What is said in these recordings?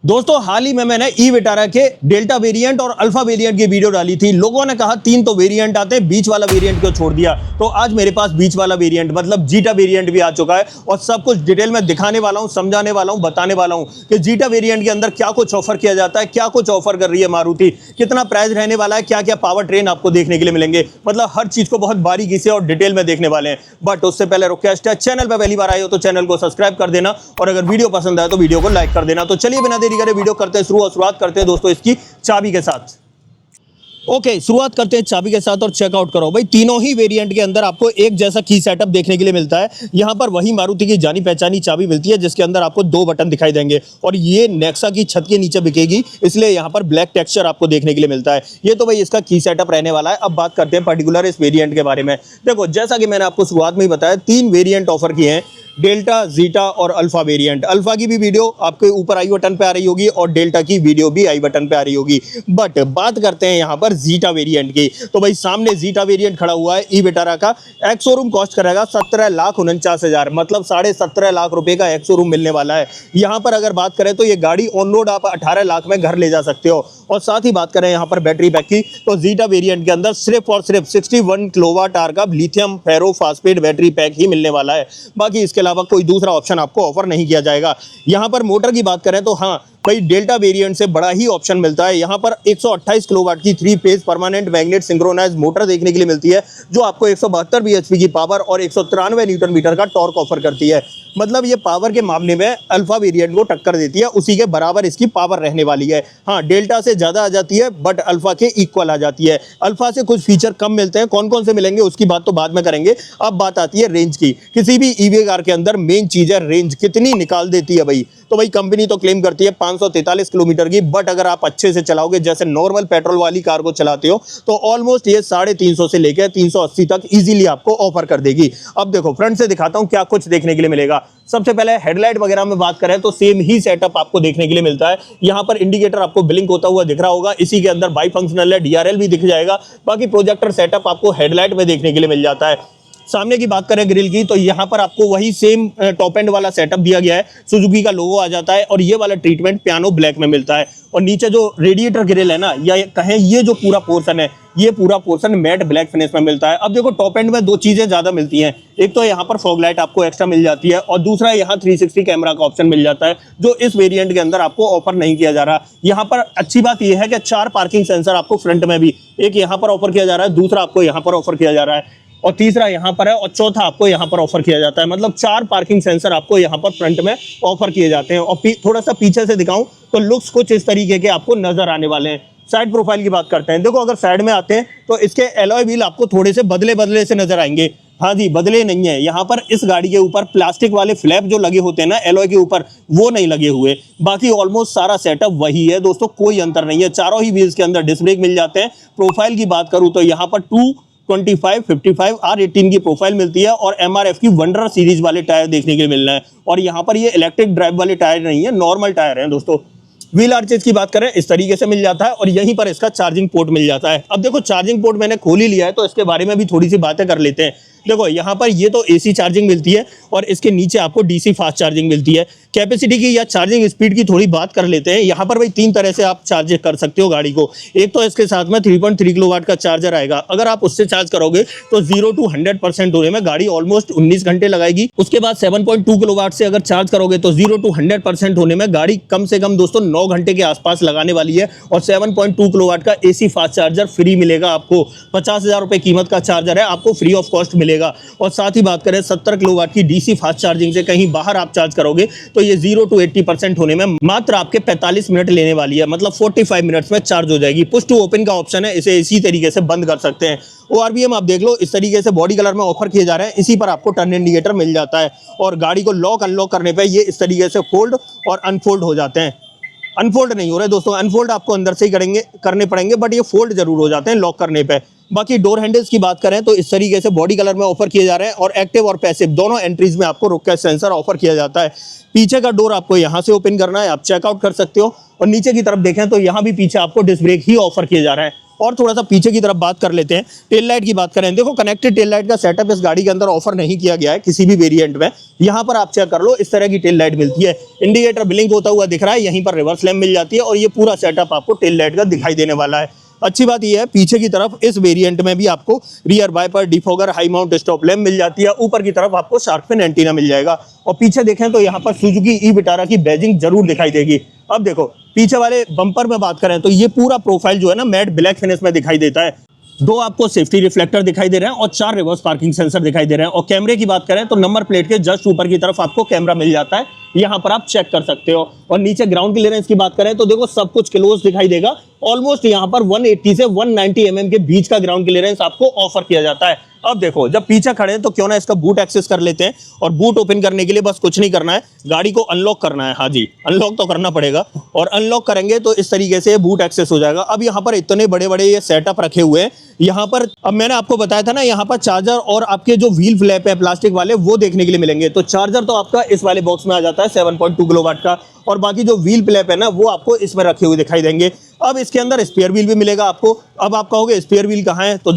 दोस्तों हाल ही में मैंने ई विटारा के डेल्टा वेरिएंट और अल्फा वेरिएंट की वीडियो डाली थी। लोगों ने कहा तीन तो वेरिएंट आते हैं, बीच वाला वेरिएंट क्यों छोड़ दिया। तो आज मेरे पास बीच वाला वेरिएंट मतलब जीटा वेरिएंट भी आ चुका है और सब कुछ डिटेल में दिखाने वाला हूं, समझाने वाला हूं, बताने वाला हूं कि जीटा वेरिएंट के अंदर क्या कुछ ऑफर किया जाता है, क्या कुछ ऑफर कर रही है मारुति, कितना प्राइस रहने वाला है, क्या क्या पावर ट्रेन आपको देखने के लिए मिलेंगे। मतलब हर चीज को बहुत बारीकी से और डिटेल में देखने वाले हैं। बट उससे पहले रिक्वेस्ट है, चैनल पर पहली बार आए हो तो चैनल को सब्सक्राइब कर देना और अगर वीडियो पसंद आए तो वीडियो को लाइक कर देना। तो चलिए बिना देरी करे वीडियो करते हैं शुरुआत करते हैं दोस्तों इसकी चाबी के साथ। ओके, शुरुआत करते हैं चाबी के साथ और चेकआउट करो भाई। तीनों ही वेरिएंट के अंदर आपको एक जैसा की सेटअप देखने के लिए मिलता है। यहां पर वही मारुति की जानी पहचानी चाबी मिलती है जिसके अंदर आपको दो बटन दिखाई देंगे और ये नेक्सा की छत के नीचे बिकेगी, इसलिए यहां पर ब्लैक टेक्सचर आपको देखने के लिए मिलता है। ये तो भाई इसका की सेटअप रहने वाला है। अब बात करते हैं पर्टिकुलर इस वेरिएंट के बारे में। देखो, जैसा कि मैंने आपको शुरुआत में ही बताया, तीन वेरिएंट ऑफर किए हैं, डेल्टा, जीटा और अल्फा वेरिएंट। अल्फा की भी वीडियो आपके ऊपर आई बटन पे आ रही होगी और डेल्टा की वीडियो भी आई बटन पे आ रही होगी। बट बात करते हैं यहां पर जीटा वेरिएंट की। तो भाई सामने जीटा वेरिएंट खड़ा हुआ है ई विटारा का। एक्स शोरूम कॉस्ट करेगा 17,49,000, मतलब 17.5 लाख रुपए का एक्स शोरूम मिलने वाला है। यहां पर अगर बात करें तो ये गाड़ी ऑन रोड आप 18 लाख में घर ले जा सकते हो। और साथ ही बात करें यहां पर बैटरी पैक की, तो जीटा वेरिएंट के अंदर सिर्फ और सिर्फ 61 किलोवाट आवर का लिथियम फेरो फास्फेट बैटरी पैक ही मिलने वाला है। बाकी इसके अलावा कोई दूसरा ऑप्शन आपको ऑफर नहीं किया जाएगा। यहां पर मोटर की बात करें तो हाँ भाई, डेल्टा वेरिएंट से बड़ा ही ऑप्शन मिलता है। यहां पर 128 किलोवाट की 3 phase permanent magnet synchronise motor देखने के लिए मिलती है जो आपको 172 bhp की पावर और 193 न्यूटन मीटर का टॉर्क ऑफर करती है। मतलब ये पावर के मामले में अल्फा वेरिएंट को टक्कर देती है, उसी के बराबर इसकी पावर रहने वाली है। हाँ, डेल्टा से ज्यादा आ जाती है बट अल्फा के इक्वल आ जाती है। अल्फा से कुछ फीचर कम मिलते हैं, कौन कौन से मिलेंगे उसकी बात तो बाद में करेंगे। अब बात आती है रेंज की। किसी भी ईवी कार के अंदर मेन चीज है रेंज, कितनी निकाल देती है भाई। तो भाई कंपनी तो क्लेम करती है 543 किलोमीटर की, बट अगर आप अच्छे से चलाओगे, जैसे नॉर्मल पेट्रोल वाली कार को चलाते हो, तो ऑलमोस्ट ये 350 से लेकर 380 तक इजीली आपको ऑफर कर देगी। अब देखो फ्रंट से दिखाता हूं क्या कुछ देखने के लिए मिलेगा। सबसे पहले हेडलाइट वगैरह में बात करें तो सेम ही सेटअप आपको देखने के लिए मिलता है। यहां पर इंडिकेटर आपको ब्लिंक होता हुआ दिख रहा होगा, इसी के अंदर बाई फंक्शनल है, डीआरएल भी दिख जाएगा। बाकी प्रोजेक्टर सेटअप आपको हेडलाइट में देखने के लिए मिल जाता है। सामने की बात करें ग्रिल की, तो यहाँ पर आपको वही सेम टॉप एंड वाला सेटअप दिया गया है, सुजुकी का लोगो आ जाता है और ये वाला ट्रीटमेंट पियानो ब्लैक में मिलता है। और नीचे जो रेडिएटर ग्रिल है ना, या कहें ये जो पूरा पोर्शन है, ये पूरा पोर्शन मैट ब्लैक फिनिश में मिलता है। अब देखो टॉप एंड में दो चीजें ज्यादा मिलती हैं, एक तो यहाँ पर फॉग लाइट आपको एक्स्ट्रा मिल जाती है और दूसरा यहाँ 360 कैमरा का ऑप्शन मिल जाता है जो इस वेरिएंट के अंदर आपको ऑफर नहीं किया जा रहा। यहाँ पर अच्छी बात यह है कि 4 पार्किंग सेंसर आपको फ्रंट में भी, एक यहाँ पर ऑफर किया जा रहा है, दूसरा आपको यहाँ पर ऑफर किया जा रहा है और तीसरा यहाँ पर है और चौथा आपको यहाँ पर ऑफर किया जाता है। मतलब 4 पार्किंग सेंसर आपको यहाँ पर फ्रंट में ऑफर किए जाते हैं। और थोड़ा सा पीछे से दिखाऊं तो लुक्स कुछ इस तरीके के आपको नजर आने वाले हैं। साइड प्रोफाइल की बात करते हैं। देखो, अगर साइड में आते हैं तो इसके एलॉय व्हील आपको थोड़े से बदले से नजर आएंगे। हाँ जी, बदले नहीं है। यहाँ पर इस गाड़ी के ऊपर प्लास्टिक वाले फ्लैप जो लगे होते हैं ना एलॉय के ऊपर, वो नहीं लगे हुए। बाकी ऑलमोस्ट सारा सेटअप वही है दोस्तों, कोई अंतर नहीं है। चारों ही व्हील्स के अंदर डिस्क ब्रेक मिल जाते हैं। प्रोफाइल की बात करूं तो यहाँ पर 225, 55, R18 की प्रोफाइल मिलती है और MRF की वंडर सीरीज वाले टायर देखने के लिए मिल रहे हैं। और यहाँ पर ये इलेक्ट्रिक ड्राइव वाले टायर नहीं है, नॉर्मल टायर हैं दोस्तों। व्हील आर्चेस की बात करें इस तरीके से मिल जाता है और यहीं पर इसका चार्जिंग पोर्ट मिल जाता है। अब देखो, चार्जिंग पोर्ट मैंने खोल ही लिया है तो इसके बारे में भी थोड़ी सी बातें कर लेते हैं। देखो, यहाँ पर ये तो AC चार्जिंग मिलती है और इसके नीचे आपको DC फास्ट चार्जिंग मिलती है। कैपेसिटी की या चार्जिंग स्पीड की थोड़ी बात कर लेते हैं। यहाँ पर भाई 3 तरह से आप चार्ज कर सकते हो गाड़ी को। एक तो इसके साथ में 3.3 किलोवाट का चार्जर आएगा। अगर आप उससे चार्ज करोगे तो 0 to 100% होने में गाड़ी ऑलमोस्ट 19 घंटे लगाएगी। उसके बाद 7.2 किलोवाट से अगर चार्ज करोगे तो 0 to 100% होने में गाड़ी कम से कम दोस्तों 9 घंटे के आसपास लगाने वाली है। और 7.2 किलोवाट का AC फास्ट चार्जर फ्री मिलेगा आपको। 50,000 रुपए कीमत का चार्जर है, आपको फ्री ऑफ कॉस्ट मिलेगा। और साथ ही बात करें 70 किलोवाट की DC फास्ट चार्जिंग से कहीं बाहर आप चार्ज करोगे तो ये 0 to 80% होने में मात्र आपके 45 मिनट लेने वाली है। मतलब 45 मिनट्स में चार्ज हो जाएगी। पुश टू ओपन का ऑप्शन है, इसे इसी तरीके से बंद कर सकते हैं। ORVM आप देख लो, इस तरीके से बॉडी कलर में ऑफर किए जा रहे हैं। इसी पर आपको टर्न इंडिकेटर मिल जाता है और गाड़ी को लॉक अनलॉक करने पर ये इस तरीके से फोल्ड और अनफोल्ड हो जाते हैं। अनफोल्ड नहीं हो रहे दोस्तों, अनफोल्ड आपको अंदर से ही करने पड़ेंगे, बट ये फोल्ड जरूर हो जाते हैं लॉक करने पे। बाकी डोर हैंडल्स की बात करें तो इस तरीके से बॉडी कलर में ऑफर किए जा रहे हैं और एक्टिव और पैसिव दोनों एंट्रीज में आपको रुक कैश सेंसर ऑफर किया जाता है। पीछे का डोर आपको यहाँ से ओपन करना है, आप चेकआउट कर सकते हो। और नीचे की तरफ देखें तो यहाँ भी पीछे आपको डिस्क ब्रेक ही ऑफर किए जा रहे हैं। और थोड़ा सा पीछे की तरफ बात कर लेते हैं। टेल लाइट की बात करें, देखो कनेक्टेड टेल लाइट का सेटअप इस गाड़ी के अंदर ऑफर नहीं किया गया है किसी भी वेरिएंट में। यहाँ पर आप चेक कर लो, इस तरह की टेल लाइट मिलती है, इंडिकेटर ब्लिंक होता हुआ दिख रहा है, यहीं पर रिवर्स लैम्प मिल जाती है और ये पूरा सेटअप आपको टेल लाइट का दिखाई देने वाला है। अच्छी बात यह है पीछे की तरफ इस वेरिएंट में भी आपको rear wiper, defogger, high mount stop lamp मिल जाती है। ऊपर की तरफ आपको शार्क फिन एंटीना मिल जाएगा और पीछे देखें तो यहाँ पर सुजुकी ई विटारा की बैजिंग जरूर दिखाई देगी। अब देखो पीछे वाले बम्पर में बात करें तो ये पूरा प्रोफाइल जो है ना मैट ब्लैक फिनिश में दिखाई देता है। 2 आपको सेफ्टी रिफ्लेक्टर दिखाई दे रहे हैं और 4 रिवर्स पार्किंग सेंसर दिखाई दे रहे हैं। और कैमरे की बात करें तो नंबर प्लेट के जस्ट ऊपर की तरफ आपको कैमरा मिल जाता है, यहाँ पर आप चेक कर सकते हो। और नीचे ग्राउंड क्लियरेंस की बात करें तो देखो सब कुछ क्लोज दिखाई देगा। ऑलमोस्ट यहाँ पर 180 से 190 mm के बीच का ग्राउंड क्लियरेंस आपको ऑफर किया जाता है। अब देखो जब पीछे खड़े हैं तो क्यों ना इसका बूट एक्सेस कर लेते हैं। और बूट ओपन करने के लिए बस कुछ नहीं करना है, गाड़ी को अनलॉक करना है। हाँ जी, अनलॉक तो करना पड़ेगा और अनलॉक करेंगे तो इस तरीके से बूट एक्सेस हो जाएगा। अब यहाँ पर इतने बड़े बड़े ये सेटअप रखे हुए हैं यहाँ पर। अब मैंने आपको बताया था ना यहाँ पर चार्जर और आपके जो व्हील फ्लैप है प्लास्टिक वाले वो देखने के लिए मिलेंगे। तो चार्जर तो आपका इस वाले बॉक्स में आ जाता है 7.2 किलोवाट का, और बाकी जो व्हील फ्लैप है ना वो आपको इसमें रखे हुए दिखाई देंगे। अब इसके अंदर स्पेयर व्हील भी मिलेगा आपको। अब आप कहोगे स्पेयर व्हील कहाँ है, तो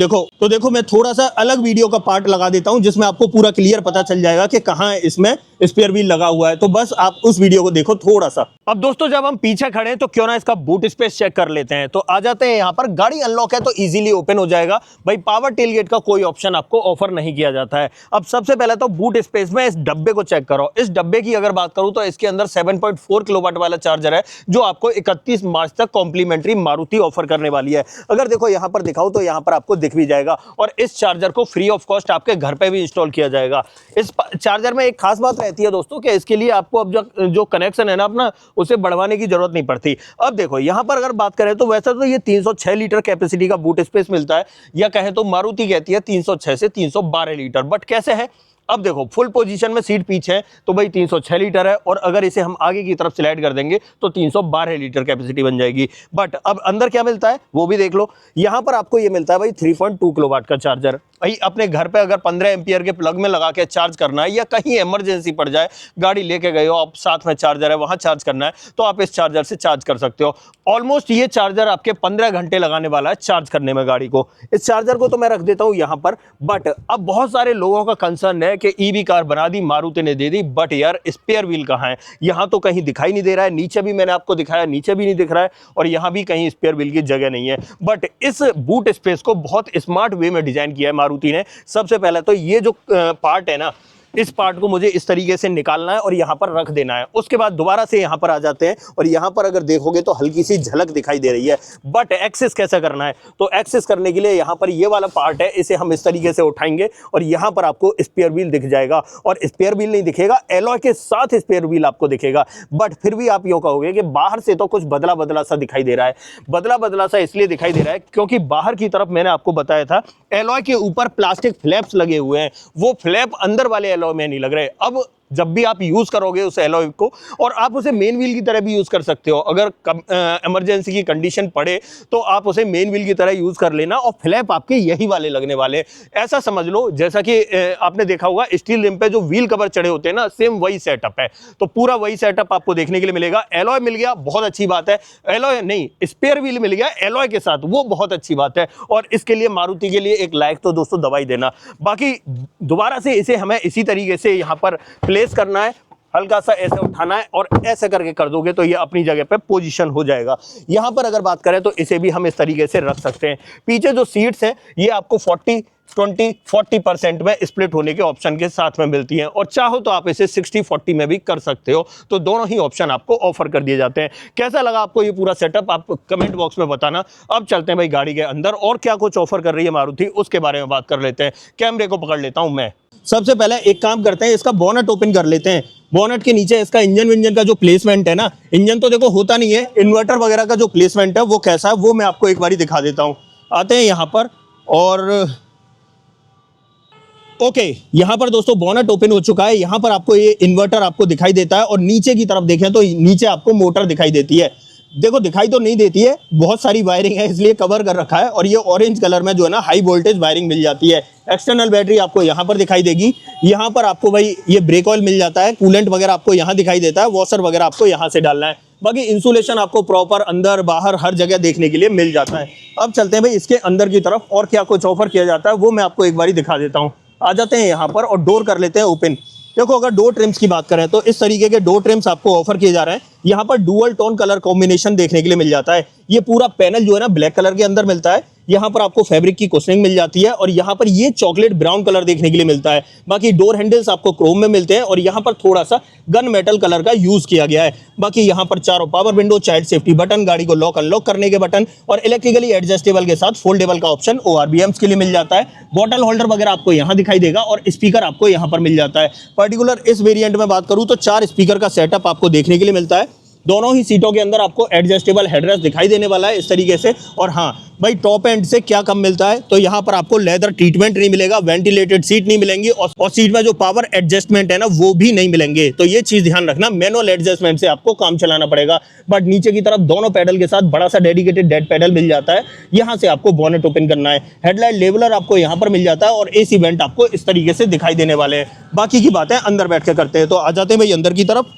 देखो मैं थोड़ा सा अलग वीडियो का पार्ट लगा देता हूं जिसमें आपको पूरा क्लियर पता चल जाएगा कि कहाँ है इसमें स्पेयर व्हील लगा हुआ है। तो बस आप उस वीडियो को देखो थोड़ा सा। अब दोस्तों जब हम पीछे खड़े हैं तो क्यों ना इसका बूट स्पेस चेक कर लेते हैं। तो आ जाते हैं यहाँ पर, गाड़ी अनलॉक है तो इजीली ओपन हो जाएगा भाई। पावर टेलगेट का कोई ऑप्शन आपको ऑफर नहीं किया जाता है। अब सबसे पहले तो बूट स्पेस में इस डब्बे को चेक करो। इस डब्बे की अगर बात करूं तो इसके अंदर 7.4 किलोवाट वाला चार्जर है जो आपको 31 मार्च तक कॉम्प्लीमेंट्री मारुति ऑफर करने वाली है। अगर देखो यहाँ पर दिखाओ तो यहाँ पर आपको दिख भी जाएगा। और इस चार्जर को फ्री ऑफ कॉस्ट आपके घर पे भी इंस्टॉल किया जाएगा। इस चार्जर में एक खास बात रहती है दोस्तों कि इसके लिए आपको अब जो कनेक्शन है ना अपना उसे बढ़वाने की जरूरत नहीं पड़ती। अब देखो यहाँ पर अगर बात करें तो वैसे तो ये 306 लीटर कैपेसिटी का बूट स्पेस मिलता है, या कहें तो मारुति कहती है 306 से 312 लीटर। बट कैसे है, अब देखो फुल पोजीशन में सीट पीछे है तो भाई 306 लीटर है, और अगर इसे हम आगे की तरफ स्लाइड कर देंगे तो 312 लीटर कैपेसिटी बन जाएगी। बट अब अंदर क्या मिलता है वो भी देख लो। यहां पर आपको ये मिलता है भाई 3.2 किलोवाट का चार्जर। भाई अपने घर पे अगर 15 एम्पियर के प्लग में लगा के चार्ज करना है, या कहीं इमरजेंसी पड़ जाए, गाड़ी लेके गए हो आप, साथ में चार्जर है वहां चार्ज करना है, तो आप इस चार्जर से चार्ज कर सकते हो। ऑलमोस्ट ये चार्जर आपके 15 घंटे लगाने वाला है चार्ज करने में गाड़ी को। इस चार्जर को तो मैं रख देता हूं यहां पर। बट अब बहुत सारे लोगों का कंसर्न है कि ईवी कार बना दी, मारुति ने दे दी, बट यार स्पेयर व्हील कहां है? यहां तो कहीं दिखाई नहीं दे रहा है, नीचे भी मैंने आपको दिखाया, नीचे भी नहीं दिख रहा है, और यहां भी कहीं स्पेयर व्हील की जगह नहीं है। बट इस बूट स्पेस को बहुत स्मार्ट वे में डिजाइन किया है मारुति ने। सबसे पहले तो ये जो पार्ट है ना, इस पार्ट को मुझे इस तरीके से निकालना है और यहाँ पर रख देना है। उसके बाद दोबारा से यहाँ पर आ जाते हैं, और यहाँ पर अगर देखोगे तो हल्की सी झलक दिखाई दे रही है। बट एक्सेस कैसे करना है, तो एक्सेस करने के लिए यहाँ पर ये वाला पार्ट है, इसे हम इस तरीके से उठाएंगे और यहाँ पर आपको स्पेयर व्हील दिख जाएगा। और स्पेयर व्हील नहीं दिखेगा, एलॉय के साथ स्पेयर व्हील आपको दिखेगा। बट फिर भी आप यूँ कहोगे कि बाहर से तो कुछ बदला बदला सा दिखाई दे रहा है। बदला बदला सा इसलिए दिखाई दे रहा है क्योंकि बाहर की तरफ मैंने आपको बताया था एलॉय के ऊपर प्लास्टिक फ्लैप्स लगे हुए हैं, वो फ्लैप अंदर वाले एलॉय में नहीं लग रहे। अब जब भी आप यूज करोगे उस एलॉय को, और आप उसे मेन व्हील की तरह भी यूज कर सकते हो, अगर इमरजेंसी की कंडीशन पड़े तो आप उसे मेन व्हील की तरह यूज कर लेना, और फ्लैप आपके यही वाले लगने वाले। ऐसा समझ लो जैसा कि आपने देखा होगा स्टील रिम पे जो व्हील कवर चढ़े होते हैं ना, सेम वही सेटअप है। तो पूरा वही सेटअप आपको देखने के लिए मिलेगा। एलॉय मिल गया, बहुत अच्छी बात है। एलॉय नहीं, स्पेयर व्हील मिल गया एलॉय के साथ, वो बहुत अच्छी बात है। और इसके लिए मारुति के लिए एक लाइक तो दोस्तों दवाई देना। बाकी दोबारा से इसे हमें इसी तरीके से यहाँ पर प्लेस करना है, हल्का सा ऐसे उठाना है और ऐसे करके कर दोगे तो ये अपनी जगह पे पोजीशन हो जाएगा। यहाँ पर अगर बात करें तो इसे भी हम इस तरीके से रख सकते हैं। पीछे जो सीट्स हैं ये आपको 40% में स्प्लिट होने के ऑप्शन के साथ में मिलती हैं, और चाहो तो आप इसे 60-40 में भी कर सकते हो। तो दोनों ही ऑप्शन आपको ऑफर कर दिए जाते हैं। कैसा लगा आपको ये पूरा सेटअप, आप कमेंट बॉक्स में बताना। अब चलते हैं भाई गाड़ी के अंदर, और क्या कुछ ऑफर कर रही है मारुति उसके बारे में बात कर लेते हैं। कैमरे को पकड़ लेता हूं मैं। सबसे पहले एक काम करते हैं, इसका बोनट ओपन कर लेते हैं। बोनट के नीचे इसका इंजन का जो प्लेसमेंट है ना, इंजन तो देखो होता नहीं है, इन्वर्टर वगैरह का जो प्लेसमेंट है वो कैसा है वो मैं आपको एक बार दिखा देता हूं। आते हैं यहाँ पर, और ओके यहाँ पर दोस्तों बोनट ओपन हो चुका है। यहाँ पर आपको ये इन्वर्टर आपको दिखाई देता है, और नीचे की तरफ देखें तो नीचे आपको मोटर दिखाई देती है। देखो दिखाई तो नहीं देती है, बहुत सारी वायरिंग है इसलिए कवर कर रखा है, और ये ऑरेंज कलर में जो है ना हाई वोल्टेज वायरिंग मिल जाती है। एक्सटर्नल बैटरी आपको यहाँ पर दिखाई देगी। यहाँ पर आपको भाई ये ब्रेक ऑयल मिल जाता है, कूलेंट वगैरह आपको यहाँ दिखाई देता है, वॉशर वगैरह आपको यहाँ से डालना है। बाकी इंसुलेशन आपको प्रॉपर अंदर बाहर हर जगह देखने के लिए मिल जाता है। अब चलते हैं भाई इसके अंदर की तरफ और क्या कुछ ऑफर किया जाता है वो मैं आपको एक बारी दिखा देता हूँ। आ जाते हैं यहाँ पर और डोर कर लेते हैं ओपन। देखो अगर डोर ट्रिम्स की बात करें तो इस तरीके के डोर ट्रिम्स आपको ऑफर किए जा रहे हैं। यहाँ पर डुअल टोन कलर कॉम्बिनेशन देखने के लिए मिल जाता है। ये पूरा पैनल जो है ना ब्लैक कलर के अंदर मिलता है। यहाँ पर आपको फैब्रिक की कुशनिंग मिल जाती है और यहाँ पर ये चॉकलेट ब्राउन कलर देखने के लिए मिलता है। बाकी डोर हैंडल्स आपको क्रोम में मिलते हैं और यहाँ पर थोड़ा सा गन मेटल कलर का यूज किया गया है। बाकी यहाँ पर चारों power window, child safety button, गाड़ी को लॉक अनलॉक करने के बटन और इलेक्ट्रिकली एडजस्टेबल के साथ फोल्डेबल का ऑप्शन ORBMs के लिए मिल जाता है। बॉटल होल्डर वगैरह आपको यहाँ दिखाई देगा और स्पीकर आपको यहाँ पर मिल जाता है। पर्टिकुलर इस वेरिएंट में बात करूँ तो 4 स्पीकर का सेटअप आपको देखने के लिए मिलता है। दोनों ही सीटों के अंदर आपको एडजस्टेबल हेडरेस्ट दिखाई देने वाला है इस तरीके से। और हाँ भाई टॉप एंड से क्या कम मिलता है तो यहाँ पर आपको लेदर ट्रीटमेंट नहीं मिलेगा, वेंटिलेटेड सीट नहीं मिलेंगी और सीट में जो पावर एडजस्टमेंट है ना वो भी नहीं मिलेंगे। तो ये चीज ध्यान रखना, मैनुअल एडजस्टमेंट से आपको काम चलाना पड़ेगा। बट नीचे की तरफ दोनों पैडल के साथ बड़ा सा डेडिकेटेड डेड पैडल मिल जाता है। यहाँ से आपको बॉनेट ओपन करना है। हेडलाइट लेवलर आपको यहाँ पर मिल जाता है और AC वेंट आपको इस तरीके से दिखाई देने वाले हैं। बाकी की बातें अंदर बैठ के करते हैं। तो आ जाते हैं भाई अंदर की तरफ।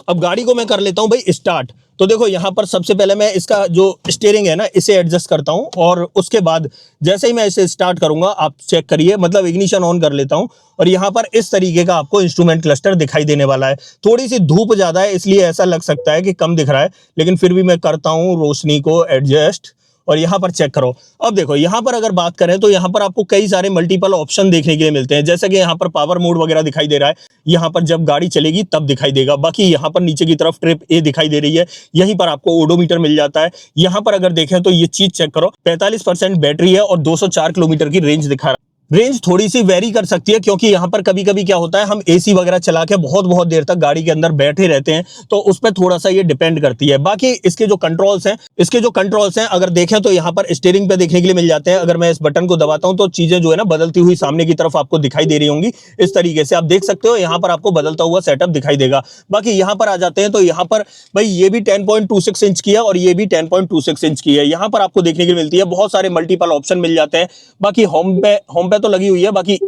अब गाड़ी को मैं कर लेता हूं भाई स्टार्ट। तो देखो यहाँ पर सबसे पहले मैं इसका जो स्टीयरिंग है ना इसे एडजस्ट करता हूं और उसके बाद जैसे ही मैं इसे स्टार्ट करूंगा आप चेक करिए, मतलब इग्निशन ऑन कर लेता हूं और यहाँ पर इस तरीके का आपको इंस्ट्रूमेंट क्लस्टर दिखाई देने वाला है। थोड़ी सी धूप ज्यादा है इसलिए ऐसा लग सकता है कि कम दिख रहा है, लेकिन फिर भी मैं करता हूँ रोशनी को एडजस्ट और यहाँ पर चेक करो। अब देखो यहाँ पर अगर बात करें तो यहाँ पर आपको कई सारे मल्टीपल ऑप्शन देखने के लिए मिलते हैं। जैसे कि यहाँ पर पावर मोड वगैरह दिखाई दे रहा है, यहाँ पर जब गाड़ी चलेगी तब दिखाई देगा। बाकी यहाँ पर नीचे की तरफ ट्रिप ए दिखाई दे रही है, यहीं पर आपको ओडोमीटर मिल जाता है। यहाँ पर अगर देखें तो ये चीज चेक करो, 45% बैटरी है और 204 किलोमीटर की रेंज दिखा रहा है। रेंज थोड़ी सी वेरी कर सकती है क्योंकि यहाँ पर कभी कभी क्या होता है हम AC वगैरह चला के बहुत देर तक गाड़ी के अंदर बैठे रहते हैं, तो उस पर थोड़ा सा ये डिपेंड करती है। बाकी इसके जो कंट्रोल्स हैं अगर देखें तो यहाँ पर स्टीयरिंग पे देखने के लिए मिल जाते हैं। अगर मैं इस बटन को दबाता हूं तो चीजें जो है ना बदलती हुई सामने की तरफ आपको दिखाई दे रही होंगी। इस तरीके से आप देख सकते हो यहाँ पर आपको बदलता हुआ सेटअप दिखाई देगा। बाकी यहाँ पर आ जाते हैं तो यहाँ पर भाई ये भी 10.26 इंच की है और ये भी 10.26 इंच की है। यहाँ पर आपको देखने के लिए मिलती है, बहुत सारे मल्टीपल ऑप्शन मिल जाते हैं। बाकी होम पे तो लगी हुई है, बाकी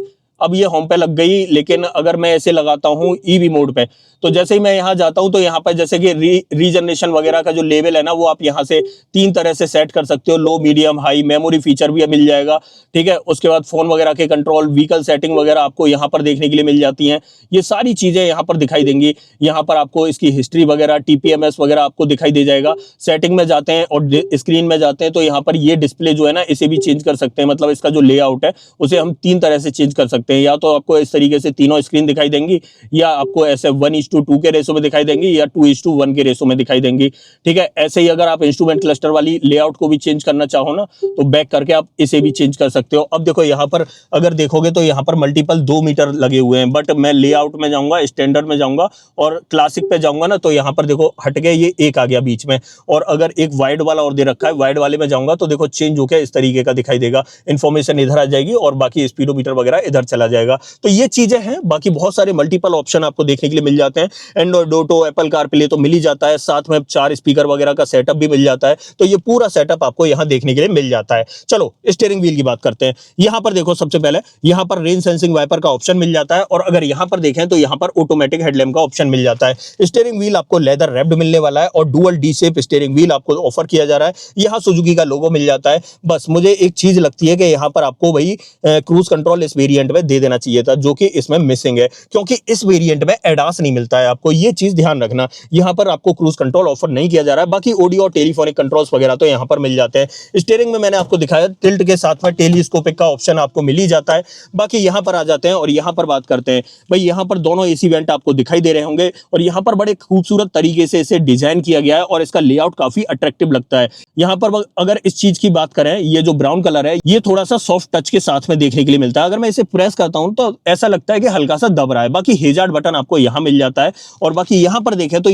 अब ये होम पे लग गई, लेकिन अगर मैं ऐसे लगाता हूँ EV मोड पे तो जैसे ही मैं यहाँ जाता हूँ तो यहाँ पर जैसे कि रीजनरेशन वगैरह का जो लेवल है ना वो आप यहाँ से 3 तरह से सेट कर सकते हो, लो, मीडियम, हाई। मेमोरी फीचर भी मिल जाएगा, ठीक है। उसके बाद फोन वगैरह के कंट्रोल, व्हीकल सेटिंग वगैरह आपको यहाँ पर देखने के लिए मिल जाती हैं। ये सारी चीजें यहाँ पर दिखाई देंगी। यहाँ पर आपको इसकी हिस्ट्री वगैरह, TPMS वगैरह आपको दिखाई दे जाएगा। सेटिंग में जाते हैं और स्क्रीन में जाते हैं तो यहाँ पर ये डिस्प्ले जो है ना इसे भी चेंज कर सकते हैं, मतलब इसका जो लेआउट है उसे हम 3 तरह से चेंज कर सकते हैं। या तो आपको इस तरीके से तीनों स्क्रीन दिखाई देंगी, या आपको ऐसे 1:2 के रेशो में दिखाई देंगी, या 2:1 के रेशो में दिखाई देंगी, ठीक है। ऐसे ही अगर आप इंस्ट्रूमेंट क्लस्टर वाली लेआउट को भी चेंज करना चाहो ना तो बैक करके आप इसे भी चेंज कर सकते हो। अब देखो यहाँ पर अगर देखोगे तो यहाँ पर मल्टीपल 2 मीटर लगे हुए हैं, बट मैं लेआउट में जाऊंगा, स्टैंडर्ड में जाऊंगा और क्लासिक पे जाऊंगा ना तो यहाँ पर देखो हट गए, ये एक आ गया बीच में। और अगर एक वाइड वाला और दे रखा है, वाइड वाले में जाऊंगा तो देखो चेंज होकर इस तरीके का दिखाई देगा। इन्फॉर्मेशन इधर आ जाएगी और बाकी स्पीडोमीटर वगैरह इधर चला जाएगा। तो ये चीजें हैं। बाकी बहुत सारे मल्टीपल ऑप्शन आपको देखने के लिए मिल जाते हैं। एंड्रॉइड ऑटो, एप्पल कारप्ले तो मिल ही जाता है, साथ में 4 स्पीकर वगैरह का सेटअप भी मिल जाता है। तो ये पूरा सेटअप आपको यहाँ देखने के लिए मिल जाता है। चलो स्टीयरिंग व्हील की बात करते हैं। यहाँ पर देखो सबसे पहले यहाँ पर रेन सेंसिंग वाइपर का ऑप्शन मिल जाता है और अगर यहाँ पर देखें तो यहाँ पर ऑटोमेटिक हेडलैम्प का ऑप्शन मिल जाता है। स्टीयरिंग व्हील आपको लेदर रैप्ड मिलने वाला है और dual D shape steering wheel आपको ऑफर किया जा रहा है। यहाँ सुजुकी का लोगो मिल जाता है। बस मुझे एक चीज लगती है कि यहाँ पर आपको भाई क्रूज कंट्रोल इस वेरिएंट में दे देना चाहिए था, जो कि इसमें मिसिंग है, क्योंकि इस वेरिएंट में एडास नहीं मिलता है आपको। ये चीज ध्यान रखना, यहाँ पर आपको क्रूज कंट्रोल ऑफर नहीं किया जा रहा है। बाकी ऑडियो और टेलीफोनिक कंट्रोल्स वगैरह तो यहाँ पर मिल जाते हैं। स्टीयरिंग में मैंने आपको दिखाया टिल्ट के साथ में टेलीस्कोपिक का ऑप्शन आपको मिल ही जाता है। बाकी यहाँ पर आ जाते हैं और यहाँ पर बात करते हैं भाई, यहाँ पर दोनों AC वेंट आपको दिखाई दे रहे होंगे और यहाँ पर बड़े खूबसूरत तरीके से इसे डिजाइन किया गया है और इसका लेआउट काफी अट्रैक्टिव लगता है। यहाँ पर अगर इस चीज की बात करें, ये जो ब्राउन कलर है ये थोड़ा सा सॉफ्ट टच के साथ में देखने के लिए मिलता है। अगर मैं इसे प्रेस करता हूं तो ऐसा लगता है कि हल्का सा दब रहा है। बाकी हेजार्ड बटन आपको यहाँ मिल जाता है और बाकी यहाँ पर देखें तो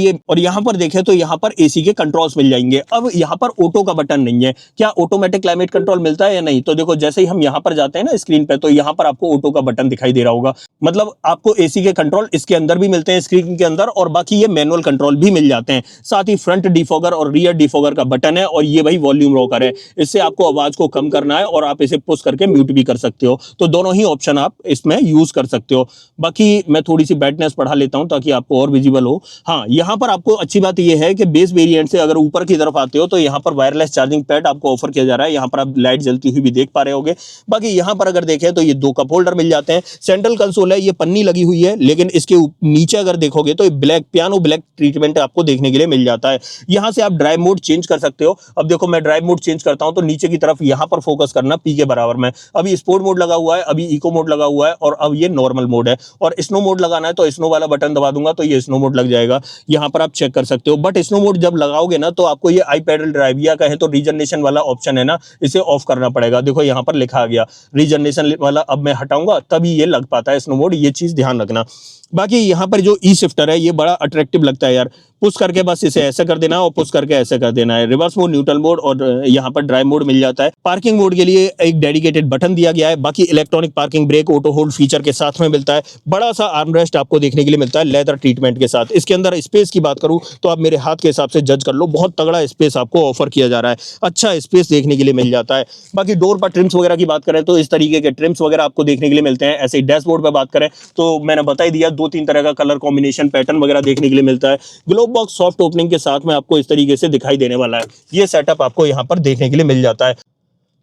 यहाँ पर AC के कंट्रोल्स मिल जाएंगे। अब यहाँ पर ऑटो का बटन नहीं है। क्या ऑटोमेटिक क्लाइमेट कंट्रोल मिलता है या नहीं? तो देखो जैसे ही हम यहाँ पर जाते हैं ना स्क्रीन पे तो यहाँ पर आपको ऑटो का बटन दिखाई दे रहा होगा। मतलब आपको AC के कंट्रोल इसके अंदर भी मिलते हैं स्क्रीन के अंदर और बाकी ये मैनुअल कंट्रोल भी मिल जाते हैं। साथ ही फ्रंट डिफॉगर और रियर डिफॉगर का बटन है और ये भाई वॉल्यूम रॉकर है, इससे आपको आवाज को कम करना है और आप इसे पुश करके म्यूट भी कर सकते हो। तो दोनों ही ऑप्शन आप इसमें यूज कर सकते हो। बाकी मैं थोड़ी सी ब्राइटनेस बढ़ा लेता हूं ताकि आपको और विजिबल हो। हाँ, यहाँ पर आपको अच्छी बात यह है कि बेस वेरिएंट से अगर ऊपर की तरफ आते हो तो यहाँ पर वायरलेस चार्जिंग पैड आपको ऑफर किया जा रहा है। यहाँ पर आप लाइट जलती हुई भी देख पा रहे होगे। बाकी यहाँ पर अगर देखें तो ये 2 कप होल्डर मिल जाते हैं। सेंट्रल कंसोल है, ये पन्नी लगी हुई है, लेकिन इसके नीचे अगर देखोगे तो ब्लैक पियानो ब्लैक ट्रीटमेंट आपको देखने के लिए मिल जाता है। यहाँ से आप ड्राइव मोड चेंज कर सकते हो। अब देखो मैं ड्राइव मोड चेंज करता हूं तो नीचे की तरफ यहाँ पर फोकस करना पी के बराबर में। अभी स्पोर्ट मोड लगा हुआ है, अभी इको मोड लगा हुआ है और अब ये नॉर्मल मोड है। और स्नो मोड लगाना है तो स्नो वाला बटन दबा दूंगा तो ये स्नो मोड लग जाएगा। यहाँ पर आप चेक कर सकते हो। बट स्नो मोड जब लगाओगे ना तो आपको ये आई पैडल ड्राइव या कहें तो रीजनरेशन वाला ऑप्शन है ना, इसे ऑफ करना पड़ेगा। देखो यहाँ पर लिखा आ गया रीजनरेशन वाला, अब मैं हटाऊंगा तभी ये लग पाता है स्नो मोड, ये चीज ध्यान रखना। बाकी यहाँ पर जो ई शिफ्टर है ये बड़ा अट्रैक्टिव लगता है यार। पुश करके बस इसे ऐसे कर देना है और पुश करके ऐसे कर देना है। रिवर्स मोड, न्यूट्रल मोड और यहाँ पर ड्राइव मोड मिल जाता है। पार्किंग मोड के लिए एक डेडिकेटेड बटन दिया गया है। बाकी electronic parking brake auto hold feature के साथ में मिलता है। बड़ा सा आर्मरेस्ट आपको देखने के लिए मिलता है लेदर ट्रीटमेंट के साथ। इसके अंदर स्पेस की बात करूं तो आप मेरे हाथ के हिसाब से जज कर लो, बहुत तगड़ा स्पेस आपको ऑफर किया जा रहा है। अच्छा स्पेस देखने के लिए मिल जाता है। बाकी डोर पर ट्रिम्स वगैरह की बात करें तो इस तरीके के ट्रिम्स वगैरह आपको देखने के लिए मिलते हैं। ऐसे ही डैशबोर्ड पर बात करें तो मैंने बता ही दिया, 2-3 तरह का कलर कॉम्बिनेशन पैटर्न वगैरह देखने के लिए मिलता है। ग्लोब बॉक्स सॉफ्ट ओपनिंग के साथ में आपको इस तरीके से दिखाई देने वाला है। ये सेटअप आपको यहां पर देखने के लिए मिल जाता है।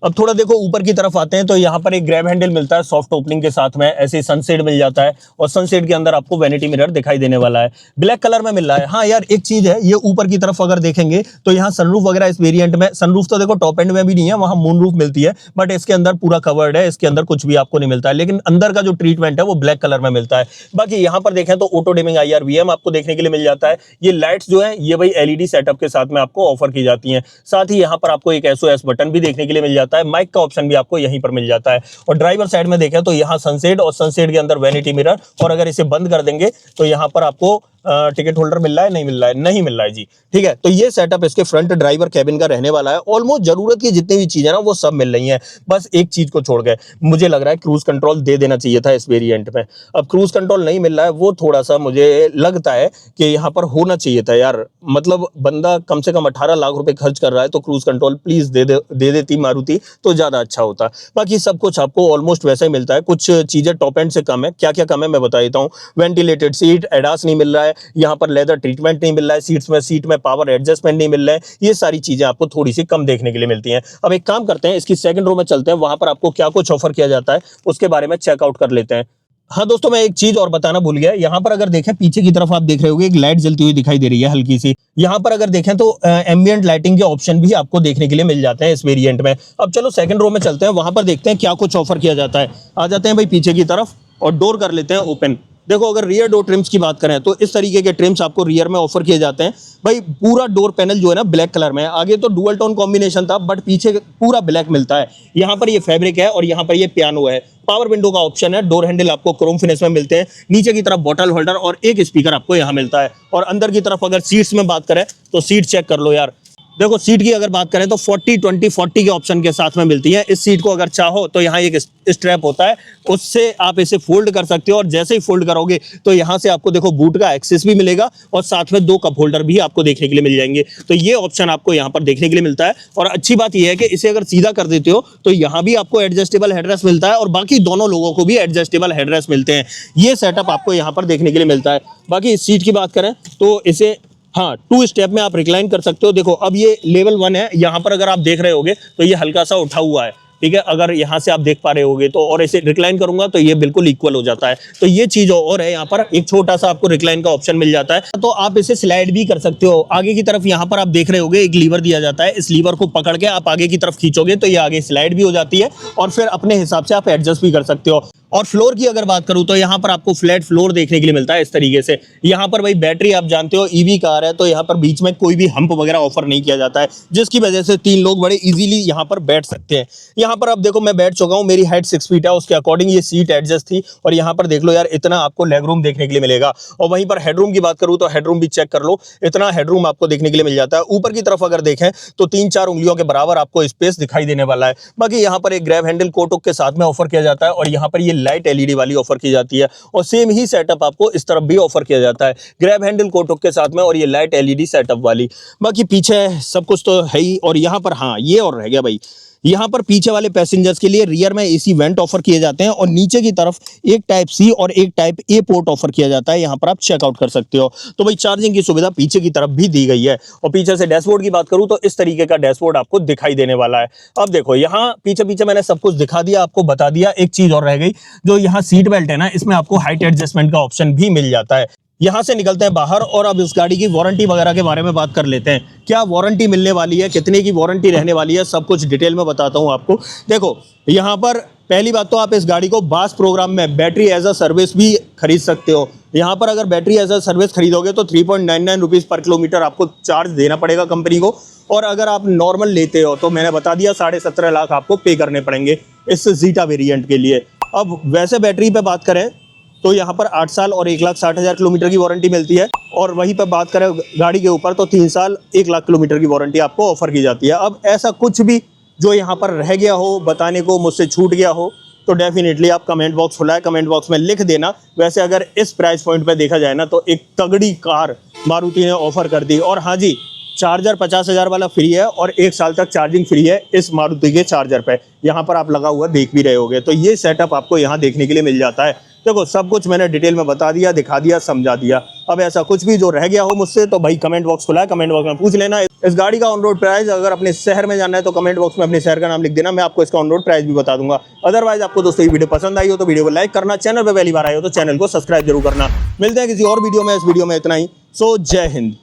अब थोड़ा देखो ऊपर की तरफ आते हैं तो यहाँ पर एक ग्रैब हैंडल मिलता है सॉफ्ट ओपनिंग के साथ में। ऐसे सनसेट मिल जाता है और सनसेट के अंदर आपको वैनिटी मिरर दिखाई देने वाला है, ब्लैक कलर में मिल रहा है। हाँ यार एक चीज है, ये ऊपर की तरफ अगर देखेंगे तो यहाँ सनरूफ वगैरह इस वेरिएंट में, सनरूफ तो देखो टॉप एंड में भी नहीं है, वहां मूनरूफ मिलती है, बट इसके अंदर पूरा कवर्ड है, इसके अंदर कुछ भी आपको नहीं मिलता है। लेकिन अंदर का जो ट्रीटमेंट है वो ब्लैक कलर में मिलता है। बाकी यहाँ पर देखें तो ऑटो डिमिंग IR/VM आपको देखने के लिए मिल जाता है। ये लाइट्स जो है ये भाई LED सेटअप के साथ में आपको ऑफर की जाती है। साथ ही यहाँ पर आपको एक SOS बटन भी देखने के लिए मिल जाता है। माइक का ऑप्शन भी आपको यहीं पर मिल जाता है। और ड्राइवर साइड में देखें तो यहाँ सनसेट और सनसेट के अंदर वैनिटी मिरर, और अगर इसे बंद कर देंगे तो यहाँ पर आपको टिकट होल्डर मिल रहा है, नहीं मिल रहा है, नहीं मिल रहा है जी। ठीक है, तो ये सेटअप इसके फ्रंट ड्राइवर कैबिन का रहने वाला है। ऑलमोस्ट जरूरत की जितनी भी चीजें ना वो सब मिल रही हैं, बस एक चीज को छोड़ गए। मुझे लग रहा है क्रूज कंट्रोल दे देना चाहिए था इस वेरिएंट में। अब क्रूज कंट्रोल नहीं मिल रहा है, वो थोड़ा सा मुझे लगता है कि यहाँ पर होना चाहिए था यार। मतलब बंदा कम से कम 18 लाख रुपए खर्च कर रहा है तो क्रूज कंट्रोल प्लीज दे देती मारुति तो ज्यादा अच्छा होता। बाकी सब कुछ आपको ऑलमोस्ट वैसा ही मिलता है। कुछ चीजें टॉप एंड से कम है। क्या क्या कम है मैं बता देता हूँ। वेंटिलेटेड सीट, एडास नहीं मिल रहा है, यहाँ पर लेदर ट्रीटमेंट नहीं मिल रहा है, सीट में पावर एडजस्टमेंट नहीं मिल रहा है। ये सारी चीजें आपको थोड़ी सी कम देखने के लिए मिलती हैं। अब एक काम करते हैं, इसकी सेकंड रो में चलते हैं, वहां पर आपको क्या कुछ ऑफर किया जाता है उसके बारे में चेकआउट कर लेते हैं। हाँ दोस्तों, मैं एक चीज और बताना भूल गया। यहाँ पर अगर देखें पीछे की तरफ आप देख रहे होगे एक लाइट जलती हुई दिखाई दे रही है हल्की सी। यहाँ पर अगर देखें तो एम्बिएंट लाइटिंग के ऑप्शन भी आपको देखने के लिए मिल जाते हैं इस वेरिएंट में। अब चलो सेकंड रो में चलते हैं, वहां पर देखते हैं क्या कुछ ऑफर किया जाता है। आ जाते हैं भाई पीछे की तरफ और डोर कर लेते हैं ओपन। देखो अगर रियर डोर ट्रिम्स की बात करें तो इस तरीके के ट्रिम्स आपको रियर में ऑफर किए जाते हैं। भाई पूरा डोर पैनल जो है ना ब्लैक कलर में है। आगे तो डुअल टोन कॉम्बिनेशन था बट पीछे पूरा ब्लैक मिलता है। यहाँ पर ये फैब्रिक है और यहाँ पर ये पियानो है। पावर विंडो का ऑप्शन है। डोर हैंडल आपको क्रोम फिनिश में मिलते हैं। नीचे की तरफ बॉटल होल्डर और एक स्पीकर आपको यहाँ मिलता है। और अंदर की तरफ अगर सीट्स में बात करें तो सीट चेक कर लो यार। देखो सीट की अगर बात करें तो 40-20-40 के ऑप्शन के साथ में मिलती है। इस सीट को अगर चाहो तो यहाँ एक स्ट्रैप होता है, उससे आप इसे फोल्ड कर सकते हो और जैसे ही फोल्ड करोगे तो यहाँ से आपको देखो बूट का एक्सेस भी मिलेगा और साथ में 2 कप होल्डर भी आपको देखने के लिए मिल जाएंगे। तो ये ऑप्शन आपको यहाँ पर देखने के लिए मिलता है। और अच्छी बात यह है कि इसे अगर सीधा कर देते हो तो यहाँ भी आपको एडजस्टेबल हेडरेस्ट मिलता है और बाकी दोनों लोगों को भी एडजस्टेबल हेडरेस्ट मिलते हैं। ये सेटअप आपको यहाँ पर देखने के लिए मिलता है। बाकी इस सीट की बात करें तो इसे 2 स्टेप में आप रिक्लाइन कर सकते हो। देखो अब ये लेवल 1 है। यहाँ पर अगर आप देख रहे होगे तो ये हल्का सा उठा हुआ है, ठीक है। अगर यहाँ से आप देख पा रहे होगे तो, और इसे रिक्लाइन करूंगा तो ये बिल्कुल इक्वल हो जाता है। तो ये चीज और है, यहाँ पर एक छोटा सा आपको रिक्लाइन का ऑप्शन मिल जाता है। तो आप इसे स्लाइड भी कर सकते हो। आगे की तरफ यहाँ पर आप देख रहे होगे एक लीवर दिया जाता है। इस लीवर को पकड़ के आप आगे की तरफ खींचोगे तो ये आगे स्लाइड भी हो जाती है और फिर अपने हिसाब से आप एडजस्ट भी कर सकते हो। और फ्लोर की अगर बात करूं तो यहाँ पर आपको फ्लैट फ्लोर देखने के लिए मिलता है इस तरीके से। यहाँ पर भाई बैटरी आप जानते हो ईवी कार है तो यहाँ पर बीच में कोई भी हम्प वगैरह ऑफर नहीं किया जाता है, जिसकी वजह से 3 लोग बड़े इजीली यहाँ पर बैठ सकते हैं। यहाँ पर आप देखो मैं बैठ चुका हूँ, मेरी हाइट 6 फीट है, उसके अकॉर्डिंग ये सीट एडजस्ट थी। और यहाँ पर देख लो यार इतना आपको लेग रूम देखने के लिए मिलेगा। और वहीं पर हेडरूम की बात करूँ तो हेडरूम भी चेक कर लो, इतना हेडरूम आपको देखने के लिए मिल जाता है। ऊपर की तरफ अगर देखें तो 3-4 उंगलियों के बराबर आपको स्पेस दिखाई देने वाला है। बाकी यहाँ पर एक ग्रैब हैंडल कोटुक के साथ में ऑफर किया जाता है और यहाँ पर ये लाइट एलईडी वाली ऑफर की जाती है और सेम ही सेटअप आपको इस तरफ भी ऑफर किया जाता है, ग्रैब हैंडल कोट हुक के साथ में और ये लाइट एलईडी सेटअप वाली। बाकी पीछे सब कुछ तो है ही। और यहाँ पर हाँ ये और रह गया भाई, यहाँ पर पीछे वाले पैसेंजर्स के लिए रियर में एसी वेंट ऑफर किए जाते हैं और नीचे की तरफ एक टाइप सी और एक टाइप ए पोर्ट ऑफर किया जाता है। यहाँ पर आप चेकआउट कर सकते हो। तो भाई चार्जिंग की सुविधा पीछे की तरफ भी दी गई है। और पीछे से डैशबोर्ड की बात करूं तो इस तरीके का डैशबोर्ड आपको दिखाई देने वाला है। अब देखो यहाँ पीछे मैंने सब कुछ दिखा दिया, आपको बता दिया। एक चीज और रह गई, जो यहाँ सीट बेल्ट है ना, इसमें आपको हाइट एडजस्टमेंट का ऑप्शन भी मिल जाता है। यहाँ से निकलते हैं बाहर और अब इस गाड़ी की वारंटी वगैरह के बारे में बात कर लेते हैं। क्या वारंटी मिलने वाली है, कितने की वारंटी रहने वाली है, सब कुछ डिटेल में बताता हूँ आपको। देखो यहाँ पर पहली बात तो आप इस गाड़ी को बास प्रोग्राम में बैटरी एज अ सर्विस भी खरीद सकते हो। यहाँ पर अगर बैटरी एज अ सर्विस खरीदोगे तो 3.99 रुपीज़ पर किलोमीटर आपको चार्ज देना पड़ेगा कंपनी को। और अगर आप नॉर्मल लेते हो तो मैंने बता दिया 17.5 लाख आपको पे करने पड़ेंगे इस जीटा वेरिएंट के लिए। अब वैसे बैटरी पे बात करें तो यहाँ पर 8 साल और 1,60,000 किलोमीटर की वारंटी मिलती है। और वहीं पर बात करें गाड़ी के ऊपर तो 3 साल 1 लाख किलोमीटर की वारंटी आपको ऑफर की जाती है। अब ऐसा कुछ भी जो यहाँ पर रह गया हो बताने को, मुझसे छूट गया हो, तो डेफिनेटली आप कमेंट बॉक्स खुला है, कमेंट बॉक्स में लिख देना। वैसे अगर इस प्राइस पॉइंट पे देखा जाए ना तो एक तगड़ी कार मारुति ने ऑफर कर दी। और हाँ जी, चार्जर 50,000 वाला फ्री है और 1 साल तक चार्जिंग फ्री है इस मारुति के चार्जर पे। यहाँ पर आप लगा हुआ देख भी रहे होगे। तो ये सेटअप आपको यहाँ देखने के लिए मिल जाता है। देखो सब कुछ मैंने डिटेल में बता दिया, दिखा दिया, समझा दिया। अब ऐसा कुछ भी जो रह गया हो मुझसे तो भाई कमेंट बॉक्स खुला है, कमेंट बॉक्स में पूछ लेना। इस गाड़ी का ऑन रोड प्राइस अगर अपने शहर में जाना है तो कमेंट बॉक्स में अपने शहर का नाम लिख देना, मैं आपको इसका ऑन रोड प्राइस भी बता दूंगा। अदरवाइज आपको दोस्तों ये वीडियो पसंद आई हो तो वीडियो को लाइक करना, चैनल पर पहली बार आए हो तो चैनल को सब्सक्राइब जरूर करना। मिलते हैं किसी और वीडियो में। इस वीडियो में इतना ही। सो जय हिंद।